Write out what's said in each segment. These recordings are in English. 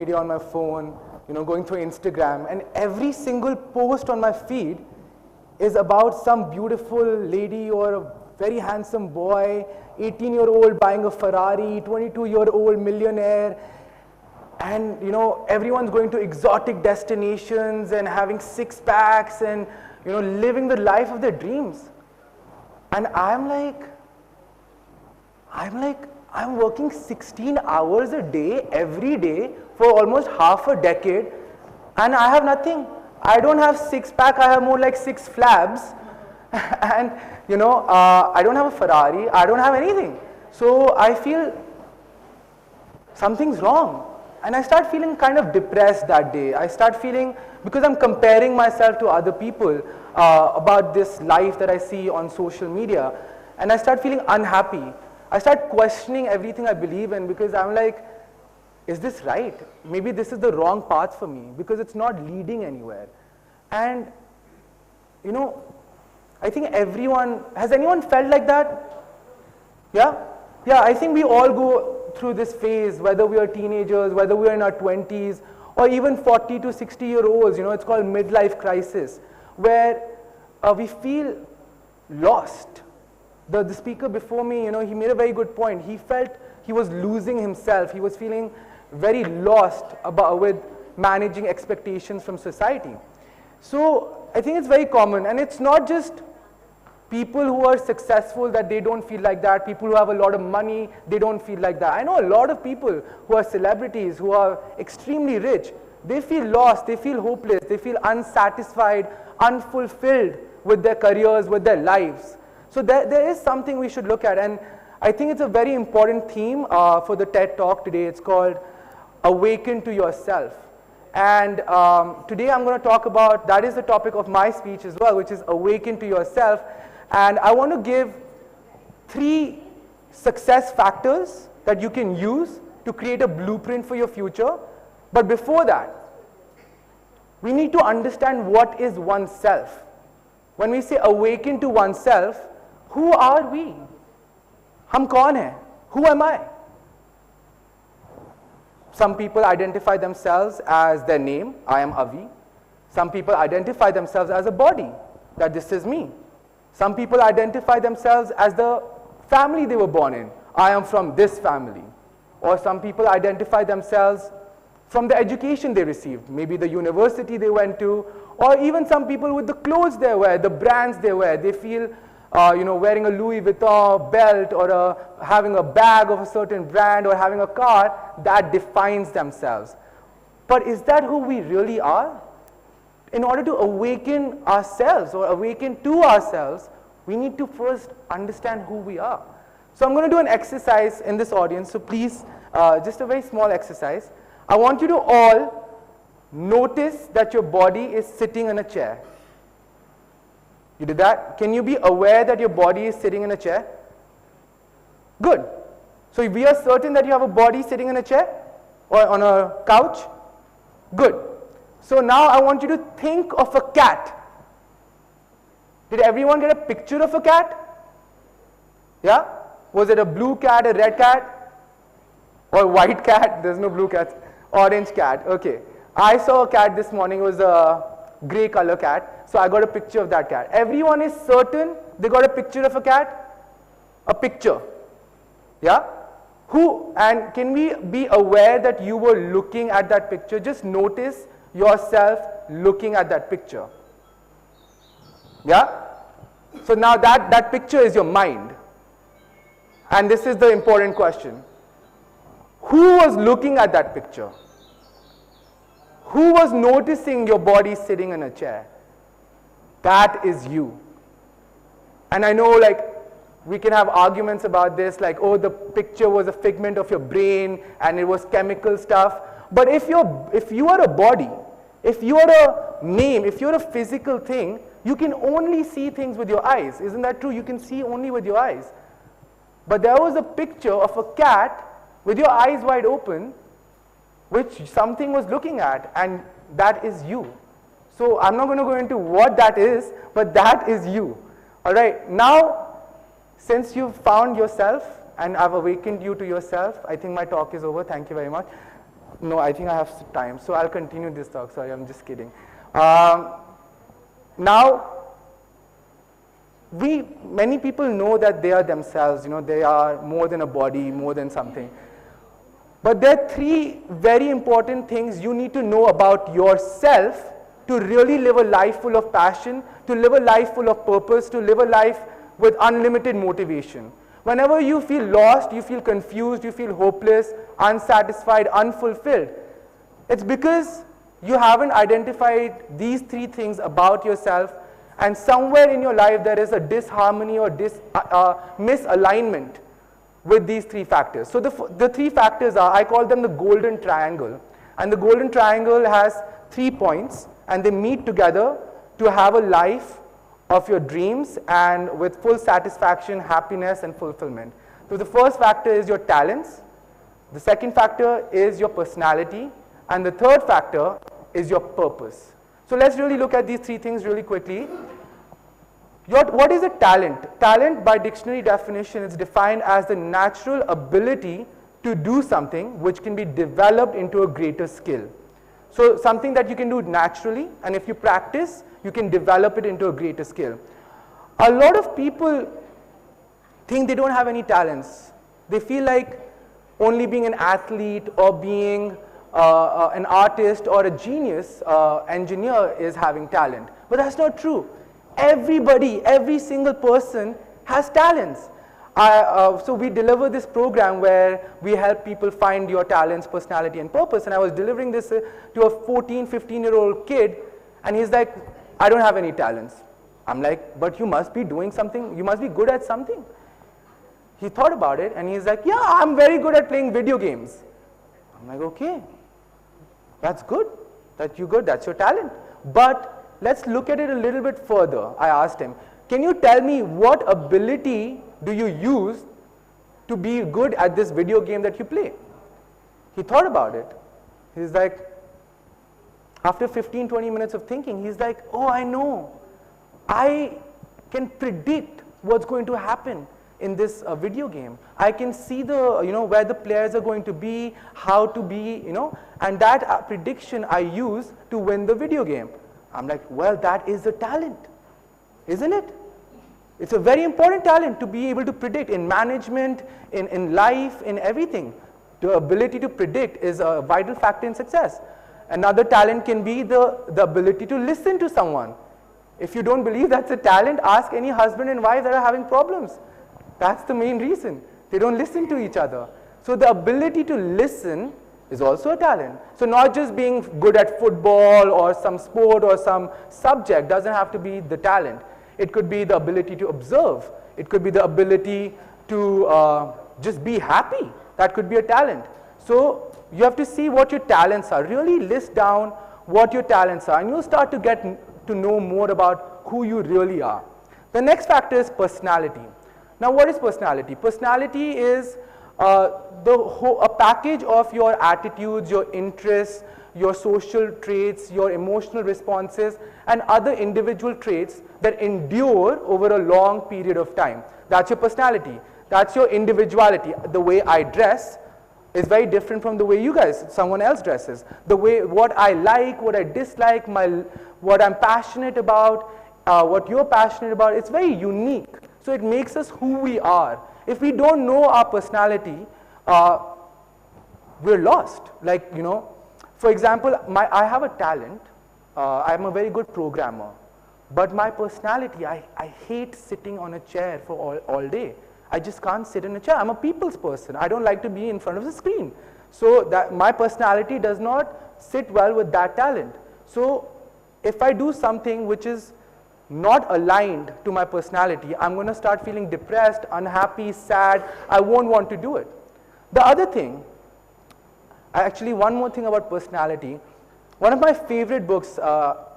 day on my phone, going through Instagram, and every single post on my feed is about some beautiful lady or a very handsome boy, 18-year-old buying a Ferrari, 22-year-old millionaire, and everyone's going to exotic destinations and having six-packs and living the life of their dreams. And I'm working 16 hours a day, every day, for almost half a decade, and I have nothing. I don't have six-pack, I have more like six flabs, and I don't have a Ferrari, I don't have anything. So I feel something's wrong. And I start feeling kind of depressed that day. I start feeling, because I'm comparing myself to other people about this life that I see on social media, and I start feeling unhappy. I start questioning everything I believe in, because I'm like, is this right? Maybe this is the wrong path for me, because it's not leading anywhere. And I think has anyone felt like that? Yeah? Yeah, I think we all go through this phase, whether we are teenagers, whether we are in our 20s, or even 40 to 60-year-olds, it's called midlife crisis, where we feel lost. The speaker before me, he made a very good point. He felt he was losing himself. He was feeling very lost with managing expectations from society. So I think it's very common, and it's not just people who are successful that they don't feel like that. People who have a lot of money, they don't feel like that. I know a lot of people who are celebrities, who are extremely rich. They feel lost, they feel hopeless, they feel unsatisfied, unfulfilled with their careers, with their lives. So there is something we should look at, and I think it's a very important theme for the TED Talk today. It's called Awaken to Yourself. And today I'm going to talk about, that is the topic of my speech as well, which is Awaken to Yourself. And I want to give 3 success factors that you can use to create a blueprint for your future. But before that, we need to understand what is oneself. When we say awaken to oneself, who are we? Hum kaun hai? Who am I? Some people identify themselves as their name, I am Avi. Some people identify themselves as a body, that this is me. Some people identify themselves as the family they were born in. I am from this family. Or some people identify themselves from the education they received, maybe the university they went to, or even some people with the clothes they wear, the brands they wear. They feel, wearing a Louis Vuitton belt or having a bag of a certain brand or having a car, that defines themselves. But is that who we really are? In order to awaken ourselves or awaken to ourselves, we need to first understand who we are. So I'm going to do an exercise in this audience. So please, just a very small exercise. I want you to all notice that your body is sitting in a chair. You did that? Can you be aware that your body is sitting in a chair? Good. So we are certain that you have a body sitting in a chair or on a couch? Good. So now I want you to think of a cat. Did everyone get a picture of a cat? Yeah? Was it a blue cat, a red cat? Or a white cat? There's no blue cats. Orange cat. Okay. I saw a cat this morning. It was a gray color cat. So I got a picture of that cat. Everyone is certain they got a picture of a cat? A picture. Yeah? Who? And can we be aware that you were looking at that picture? Just notice yourself looking at that picture. Yeah? So now that picture is your mind. And this is the important question. Who was looking at that picture? Who was noticing your body sitting in a chair? That is you. And I know we can have arguments about this, like, oh, the picture was a figment of your brain and it was chemical stuff. But if you are a body, if you are a name, if you're a physical thing, you can only see things with your eyes. Isn't that true? You can see only with your eyes. But there was a picture of a cat with your eyes wide open, which something was looking at, and that is you. So I'm not going to go into what that is, but that is you. All right, now, since you've found yourself and I've awakened you to yourself, I think my talk is over. Thank you very much. No, I think I have time, so I'll continue this talk. Sorry, I'm just kidding. Now, many people know that they are themselves, they are more than a body, more than something. But there are three very important things you need to know about yourself to really live a life full of passion, to live a life full of purpose, to live a life with unlimited motivation. Whenever you feel lost, you feel confused, you feel hopeless, unsatisfied, unfulfilled, it's because you haven't identified these three things about yourself, and somewhere in your life there is a disharmony or misalignment with these three factors. So the three factors are, I call them the golden triangle. And the golden triangle has 3 points, and they meet together to have a life of your dreams and with full satisfaction, happiness, and fulfillment. So the first factor is your talents, the second factor is your personality, and the third factor is your purpose. So let's really look at these three things really quickly. What is a talent? Talent, by dictionary definition, is defined as the natural ability to do something which can be developed into a greater skill. So something that you can do naturally, and if you practice, you can develop it into a greater skill. A lot of people think they don't have any talents. They feel like only being an athlete or being an artist or a genius engineer is having talent. But that's not true. Everybody, every single person has talents. So we deliver this program where we help people find your talents, personality, and purpose. And I was delivering this to a 14, 15-year-old kid, and he's like, I don't have any talents. I'm like, but you must be doing something, you must be good at something. He thought about it, and he's like, yeah, I'm very good at playing video games. I'm like, okay, that's good, that's your talent. But let's look at it a little bit further. I asked him, can you tell me what ability do you use to be good at this video game that you play? He thought about it. He's like, after 15, 20 minutes of thinking, he's like, oh, I know. I can predict what's going to happen in this video game. I can see where the players are going to be, how to be, and that prediction I use to win the video game. I'm like, well, that is a talent, isn't it? It's a very important talent to be able to predict in management, in life, in everything. The ability to predict is a vital factor in success. Another talent can be the ability to listen to someone. If you don't believe that's a talent, ask any husband and wife that are having problems. That's the main reason. They don't listen to each other. So the ability to listen is also a talent. So not just being good at football or some sport or some subject doesn't have to be the talent. It could be the ability to observe. It could be the ability to just be happy. That could be a talent. So you have to see what your talents are. Really list down what your talents are, and you'll start to get to know more about who you really are. The next factor is personality. Now, what is personality? Personality is a package of your attitudes, your interests, your social traits, your emotional responses, and other individual traits that endure over a long period of time. That's your personality. That's your individuality. The way I dress is very different from the way someone else dresses. What I like, what I dislike, what I'm passionate about, what you're passionate about, it's very unique. So it makes us who we are. If we don't know our personality, we're lost. Like, for example, I have a talent. I'm a very good programmer. But my personality, I hate sitting on a chair for all day. I just can't sit in a chair. I'm a people's person. I don't like to be in front of the screen. So that my personality does not sit well with that talent. So if I do something which is not aligned to my personality, I'm going to start feeling depressed, unhappy, sad. I won't want to do it. The other thing, actually one more thing about personality. One of my favorite books,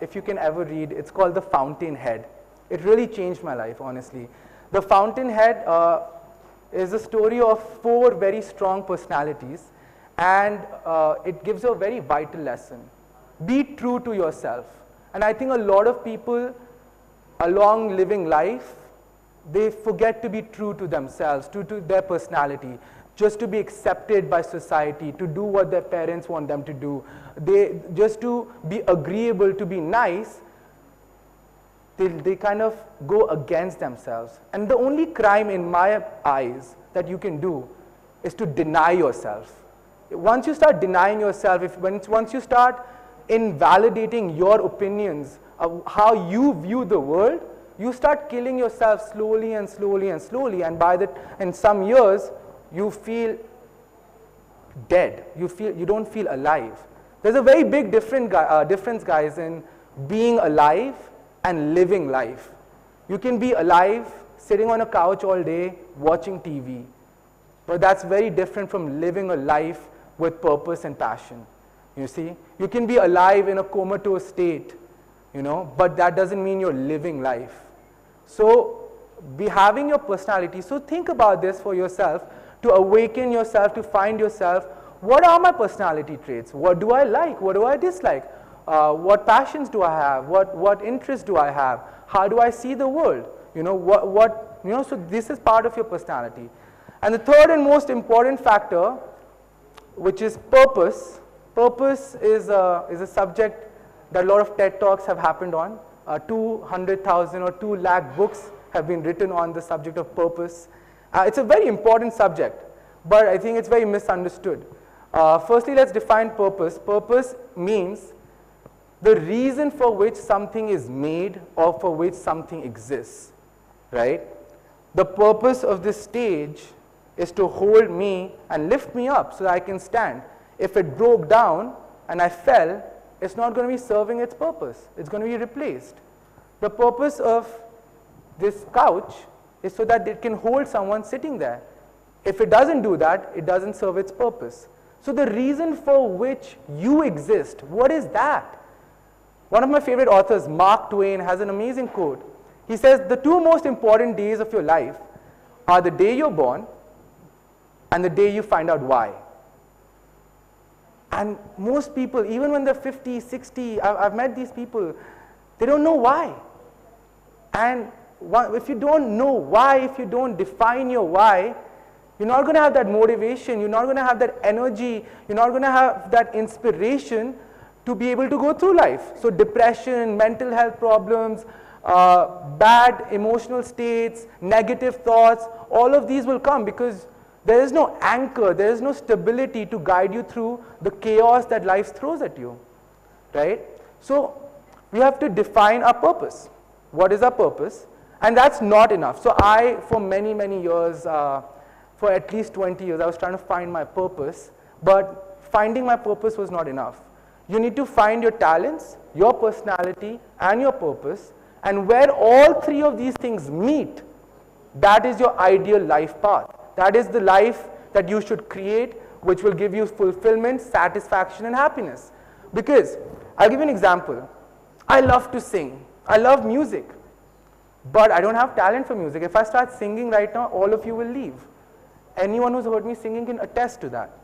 if you can ever read, it's called The Fountainhead. It really changed my life, honestly. The Fountainhead is a story of 4 very strong personalities, and it gives a very vital lesson. Be true to yourself. And I think a lot of people along living life, they forget to be true to themselves, true to their personality. just to be accepted by society, to do what their parents want them to do, just to be agreeable, to be nice, they kind of go against themselves. And the only crime in my eyes that you can do is to deny yourself. Once you start denying yourself, once you start invalidating your opinions of how you view the world, you start killing yourself slowly and slowly and slowly, and in some years, you feel dead. You don't feel alive. There's a very big difference, guys, in being alive and living life. You can be alive, sitting on a couch all day, watching TV, but that's very different from living a life with purpose and passion. You see, you can be alive in a comatose state, but that doesn't mean you're living life. So, be having your personality. So think about this for yourself, to awaken yourself, to find yourself. What are my personality traits? What do I like? What do I dislike? What passions do I have? What interests do I have? How do I see the world? So this is part of your personality. And the third and most important factor, which is purpose. Purpose is a subject that a lot of TED Talks have happened on. 200,000 or 2 lakh books have been written on the subject of purpose. It's a very important subject, but I think it's very misunderstood. Firstly, let's define purpose. Purpose means the reason for which something is made or for which something exists, right? The purpose of this stage is to hold me and lift me up so that I can stand. If it broke down and I fell, it's not going to be serving its purpose. It's going to be replaced. The purpose of this couch is so that it can hold someone sitting there. If it doesn't do that, it doesn't serve its purpose. So the reason for which you exist, what is that? One of my favorite authors, Mark Twain, has an amazing quote. He says, the 2 most important days of your life are the day you're born and the day you find out why. And most people, even when they're 50, 60, I've met these people, they don't know why. And if you don't know why, if you don't define your why, you're not going to have that motivation, you're not going to have that energy, you're not going to have that inspiration to be able to go through life. So depression, mental health problems, bad emotional states, negative thoughts, all of these will come because there is no anchor, there is no stability to guide you through the chaos that life throws at you, right? So we have to define our purpose. What is our purpose? And that's not enough. So for many, many years, for at least 20 years, I was trying to find my purpose, but finding my purpose was not enough. You need to find your talents, your personality, and your purpose, and where all 3 of these things meet, that is your ideal life path. That is the life that you should create, which will give you fulfillment, satisfaction, and happiness. Because, I'll give you an example. I love to sing. I love music. But I don't have talent for music. If I start singing right now, all of you will leave. Anyone who's heard me singing can attest to that.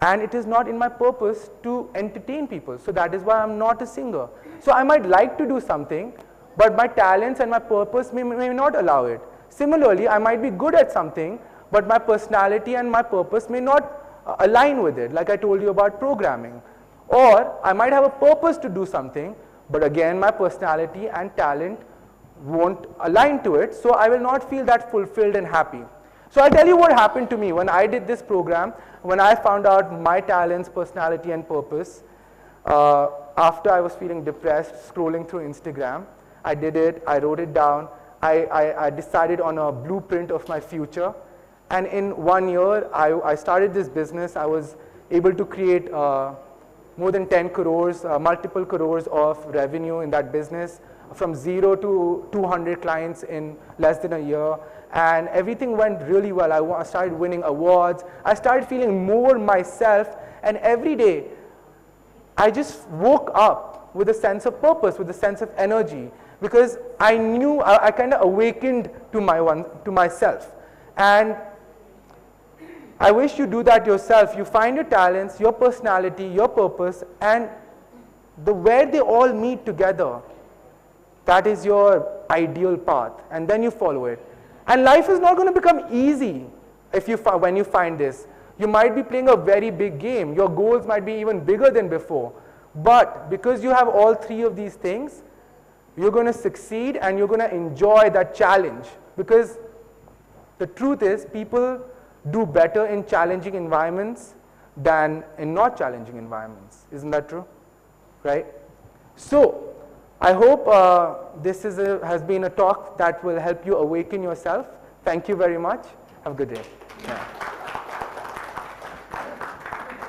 And it is not in my purpose to entertain people. So that is why I'm not a singer. So I might like to do something, but my talents and my purpose may not allow it. Similarly, I might be good at something, but my personality and my purpose may not align with it, like I told you about programming. Or I might have a purpose to do something, but again, my personality and talent won't align to it, so I will not feel that fulfilled and happy. So I'll tell you what happened to me when I did this program, when I found out my talents, personality, and purpose. After I was feeling depressed, scrolling through Instagram, I did it, I wrote it down, I decided on a blueprint of my future, and in 1 year, I started this business. I was able to create more than 10 crores, multiple crores of revenue in that business, from 0 to 200 clients in less than a year, and everything went really well. I started winning awards, I started feeling more myself, and every day, I just woke up with a sense of purpose, with a sense of energy, because I knew, I kind of awakened to myself. And I wish you do that yourself. You find your talents, your personality, your purpose, and where they all meet together, that is your ideal path, and then you follow it. And life is not going to become easy. when you find this. You might be playing a very big game. Your goals might be even bigger than before. But because you have all three of these things, you're going to succeed and you're going to enjoy that challenge. Because the truth is, people do better in challenging environments than in not challenging environments. Isn't that true? Right? So, I hope this has been a talk that will help you awaken yourself. Thank you very much. Have a good day. Yeah.